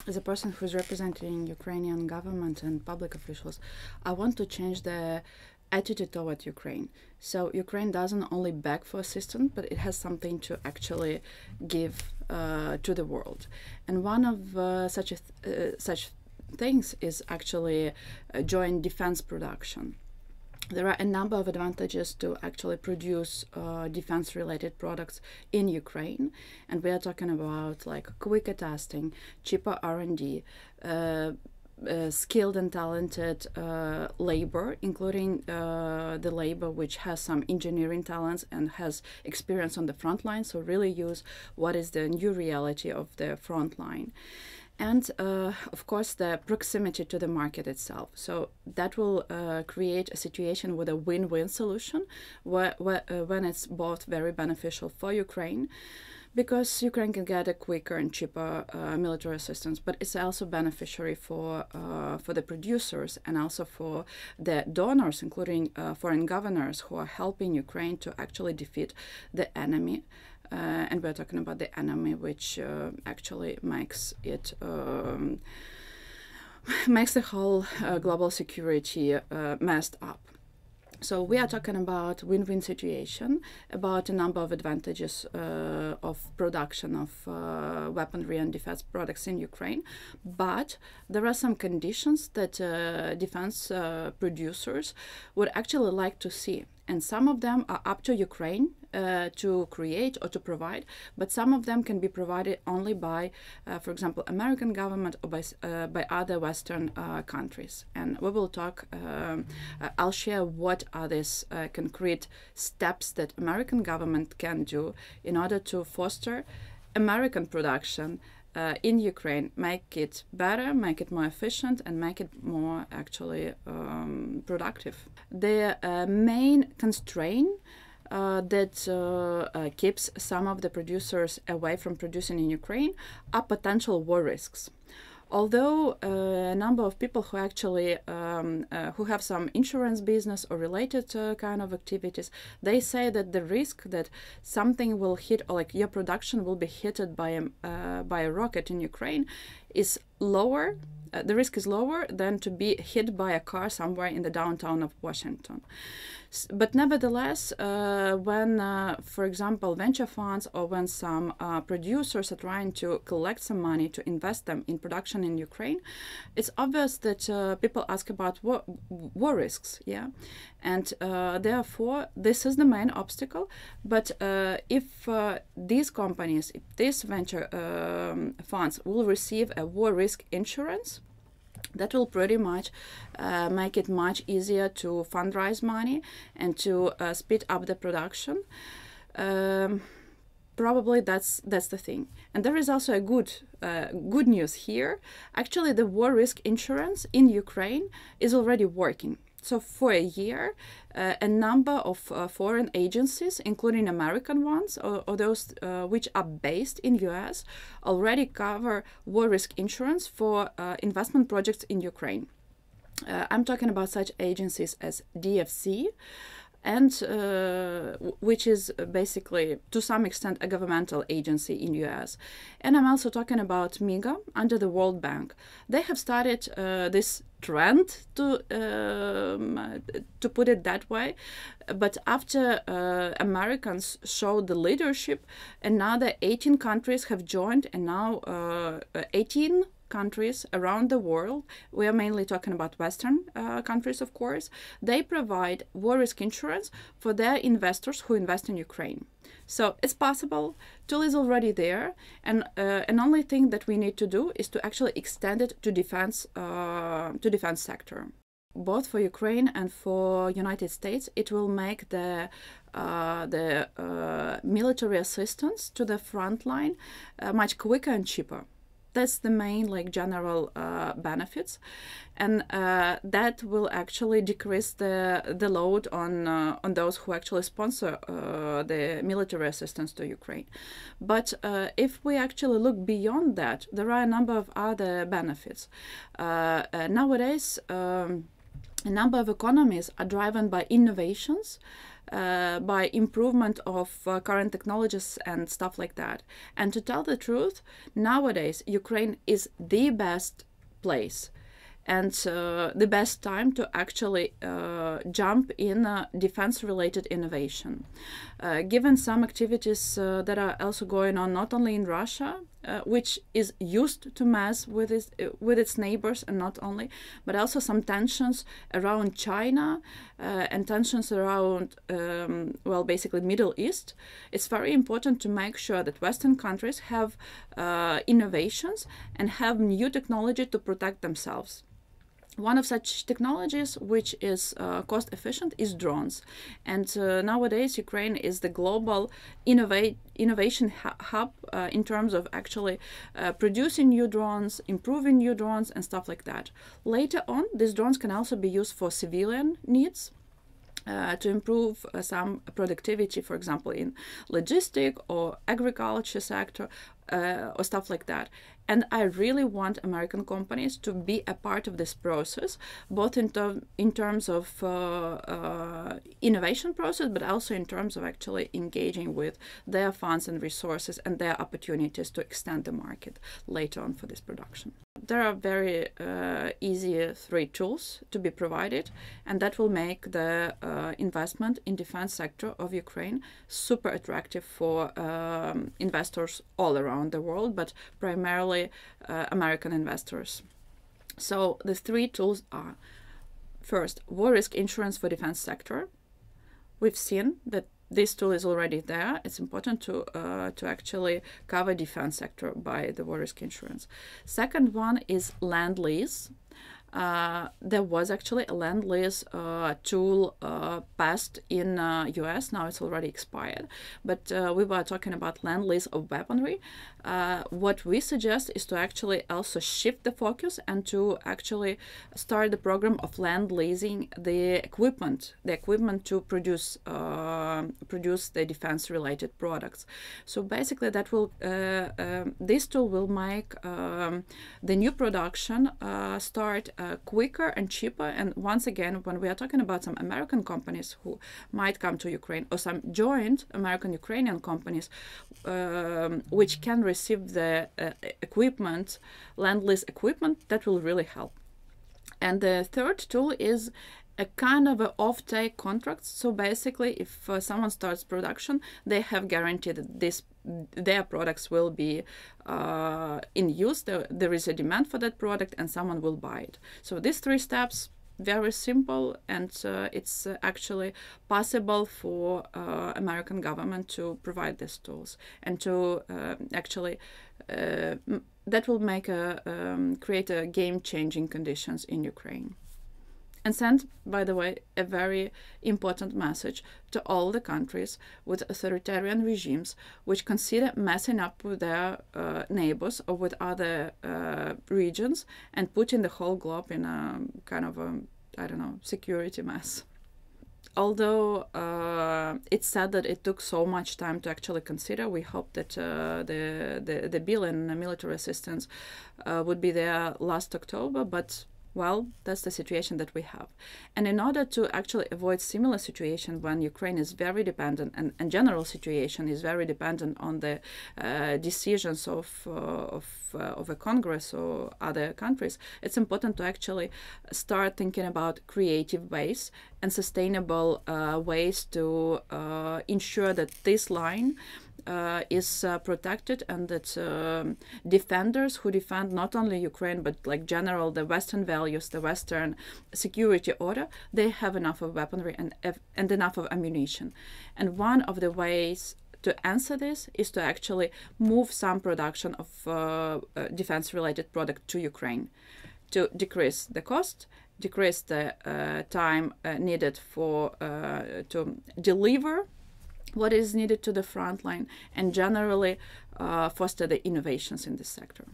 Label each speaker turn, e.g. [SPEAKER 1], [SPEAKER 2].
[SPEAKER 1] as a person who's representing Ukrainian government and public officials, I want to change the attitude toward Ukraine. So Ukraine doesn't only beg for assistance, but it has something to actually give to the world. And one of such things is actually joint defense production. There are a number of advantages to actually produce defense-related products in Ukraine, and we are talking about like quicker testing, cheaper R&D, skilled and talented labor, including the labor which has some engineering talents and has experience on the front line, so really use what is the new reality of the front line. And of course, the proximity to the market itself. So that will create a situation with a win-win solution when it's both very beneficial for Ukraine, because Ukraine can get a quicker and cheaper military assistance, but it's also beneficiary for the producers and also for the donors, including foreign governors who are helping Ukraine to actually defeat the enemy. And we're talking about the enemy, which actually makes it makes the whole global security messed up. So we are talking about win-win situation, about a number of advantages of production of weaponry and defense products in Ukraine, but there are some conditions that defense producers would actually like to see. And some of them are up to Ukraine to create or to provide, but some of them can be provided only by, for example, American government or by other Western countries. And we will talk, I'll share what are these concrete steps that American government can do in order to foster American production in Ukraine, make it better, make it more efficient, and make it more actually productive. The main constraint that keeps some of the producers away from producing in Ukraine are potential war risks. Although a number of people who actually who have some insurance business or related kind of activities, they say that the risk that something will hit, or like your production will be hit by a rocket in Ukraine, is lower. The risk is lower than to be hit by a car somewhere in the downtown of Washington. But nevertheless, when, for example, venture funds or when some producers are trying to collect some money to invest them in production in Ukraine, it's obvious that people ask about war risks, yeah? And therefore, this is the main obstacle. But if these companies, if these venture funds will receive a war risk insurance, that will pretty much make it much easier to fundraise money and to speed up the production. Probably that's the thing. And there is also a good news here. Actually, the war risk insurance in Ukraine is already working. So for a year, a number of foreign agencies, including American ones or those which are based in US, already cover war risk insurance for investment projects in Ukraine. I'm talking about such agencies as DFC, and which is basically to some extent a governmental agency in US. And I'm also talking about MIGA under the World Bank. They have started this trend, to put it that way, but after Americans showed the leadership, another 18 countries have joined, and now 18 countries around the world, we are mainly talking about Western countries, of course, they provide war risk insurance for their investors who invest in Ukraine. So it's possible, tool is already there, and an only thing that we need to do is to actually extend it to defense sector. Both for Ukraine and for United States, it will make the military assistance to the front line much quicker and cheaper. That's the main general benefits, and that will actually decrease the load on those who actually sponsor the military assistance to Ukraine. But if we actually look beyond that, there are a number of other benefits. Nowadays, a number of economies are driven by innovations by improvement of current technologies and stuff like that. And to tell the truth, nowadays Ukraine is the best place and the best time to actually jump in defense-related innovation. Given some activities that are also going on not only in Russia, which is used to mess with its neighbors, and not only, but also some tensions around China and tensions around, well, basically Middle East. It's very important to make sure that Western countries have innovations and have new technology to protect themselves. One of such technologies which is cost efficient is drones, and nowadays Ukraine is the global innovation hub in terms of actually producing new drones, improving new drones and stuff like that. Later on, these drones can also be used for civilian needs. To improve some productivity, for example, in logistic or agriculture sector or stuff like that. And I really want American companies to be a part of this process, both in terms of innovation process, but also in terms of actually engaging with their funds and resources and their opportunities to extend the market later on for this production. There are very easy 3 tools to be provided, and that will make the investment in defense sector of Ukraine super attractive for investors all around the world, but primarily American investors. So the 3 tools are: first, war risk insurance for defense sector. We've seen that this tool is already there. It's important to actually cover defense sector by the war risk insurance. Second one is land lease. There was actually a land lease tool passed in US. Now it's already expired, but we were talking about land lease of weaponry. What we suggest is to actually also shift the focus and to actually start the program of land leasing the equipment to produce the defense related products. So basically that will this tool will make the new production start quicker and cheaper. And once again, when we are talking about some American companies who might come to Ukraine, or some joint American-Ukrainian companies which can receive the equipment, land-lease equipment, that will really help. And the third tool is a kind of an off-take contract. So basically, if someone starts production, they have guaranteed that their products will be in use. There is a demand for that product and someone will buy it. So these 3 steps, very simple, and it's actually possible for American government to provide these tools and to actually that will make create a game-changing conditions in Ukraine. And send, by the way, a very important message to all the countries with authoritarian regimes which consider messing up with their neighbors or with other regions and putting the whole globe in a kind of a, I don't know, security mess. Although it's sad that it took so much time to actually consider, we hope that the bill and military assistance would be there last October, but well, that's the situation that we have. And in order to actually avoid similar situation when Ukraine is very dependent, and general situation is very dependent on the decisions of a Congress or other countries, it's important to actually start thinking about creative ways and sustainable ways to ensure that this line is protected, and that defenders who defend not only Ukraine but like general the Western values, the Western security order, they have enough of weaponry and enough of ammunition. And one of the ways to answer this is to actually move some production of defense-related product to Ukraine to decrease the cost, decrease the time needed for to deliver what is needed to the front line, and generally foster the innovations in this sector.